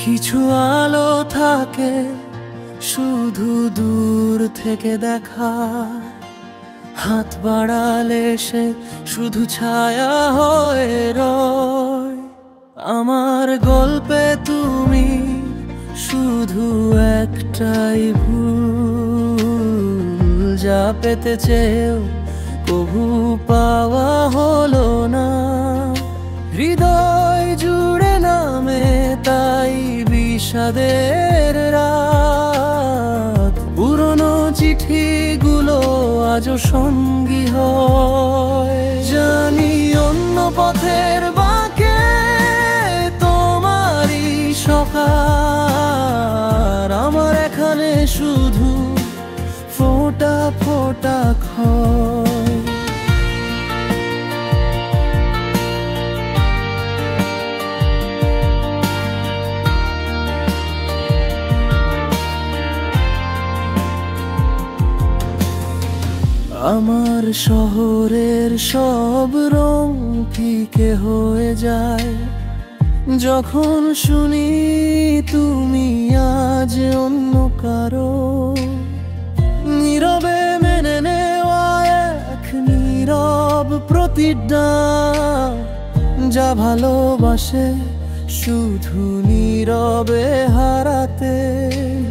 কিছু আলো থাকে শুধু দূর থেকে দেখা, হাত বাড়ালে সে শুধু ছায়া হয়ে রয়। আমার গল্পে তুমি শুধু একটাই ভুল, যা পেতে চেয়েও কবু পাওয়া হলো না। হৃদয় জুড়ে নামে তাই বিষাদের রাত, পুরনো চিঠিগুলো আজও সঙ্গী হয়। জানি অন্য পথের বাঁকে তোমারই সকার, আমার এখানে শুধু ফোঁটা ফোঁটা ক্ষয়। আমার শহরের সব রং ফিকে হয়ে যায় যখন শুনি তুমি আজ অন্য কারো। নীরবে মেনে নেওয়া এক নীরব প্রতিজ্ঞা, যা ভালোবাসে শুধু নীরবে হারাতে।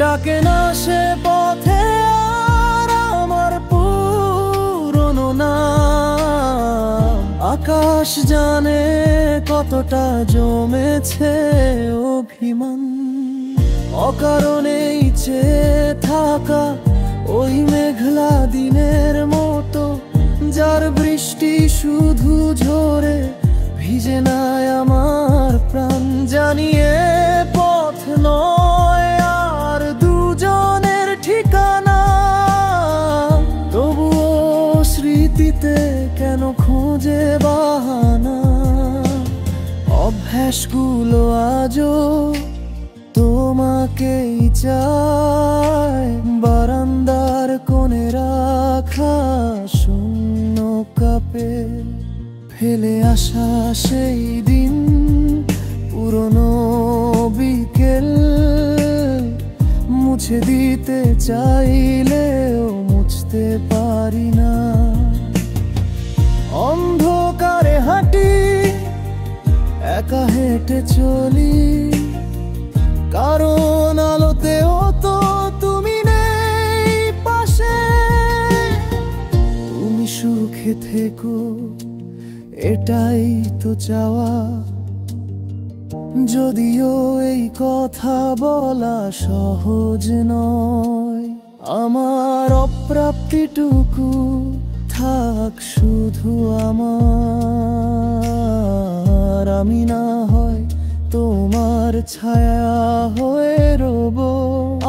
ডাকে না সে পথে আর আমার পুরনো নাম, আকাশ জানে কতটা জমেছে অভিমান। অকারণেই চেয়ে থাকা ওই মেঘলা দিনের মতো, যার বৃষ্টি শুধু ঝরে ভিজে নাই আমার প্রাণ। জানিয়ে পথ নয় আর দুজনের ঠিকানা, তবুও স্মৃতিতে কেন খোঁজে বাহানা। অভ্যাসগুলো আজও তোমাকেই চায়, বারান্দার কোণে রাখা শূন্য কাপে ফেলে আসা সেই দিন, পুরনো বিকেল মুছে দিতে চাইলেও মুছতে পারি না। অন্ধকারে হাঁটি, একা হেঁটে চলি, কারণ আলোতেও তো তুমি নেই পাশে। তুমি সুখে থেকো এটাই তো চাওয়া, যদিও এই কথা বলা সহজ নয়। আমার অপ্রাপ্তিটুকু থাক শুধু আমার, আমি না হয় তোমার ছায়া হয়ে রব।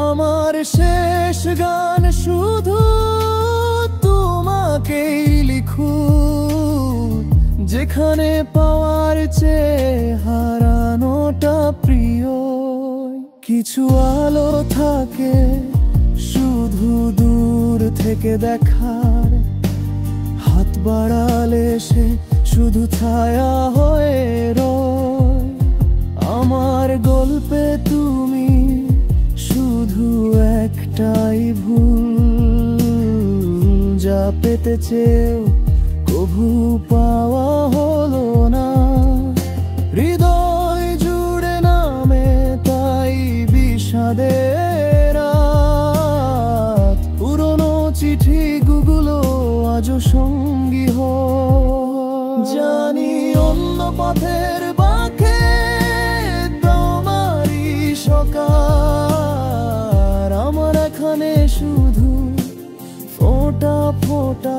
আমার শেষ গান শুধু তোমাকেই লিখু, যেখানে পাওয়ার চেয়ে হারানোটা প্রিয়। কিছু আলো থাকে শুধু দূর থেকে দেখার, হাত বাড়ালে সে শুধু ছায়া হয়ে রয়। আমার গল্পে তুমি শুধু একটাই ভুল, যা পেতে চেয়েও কবু পাওয়া হলো না। হৃদয় জুড়ে নামে তাই বিষাদের রাত, পুরনো চিঠিগুলো আজও সঙ্গী হয়। জানি অন্য পথের বাঁকে তোমারই সকার, আমার এখানে শুধু ফোঁটা ফোঁটা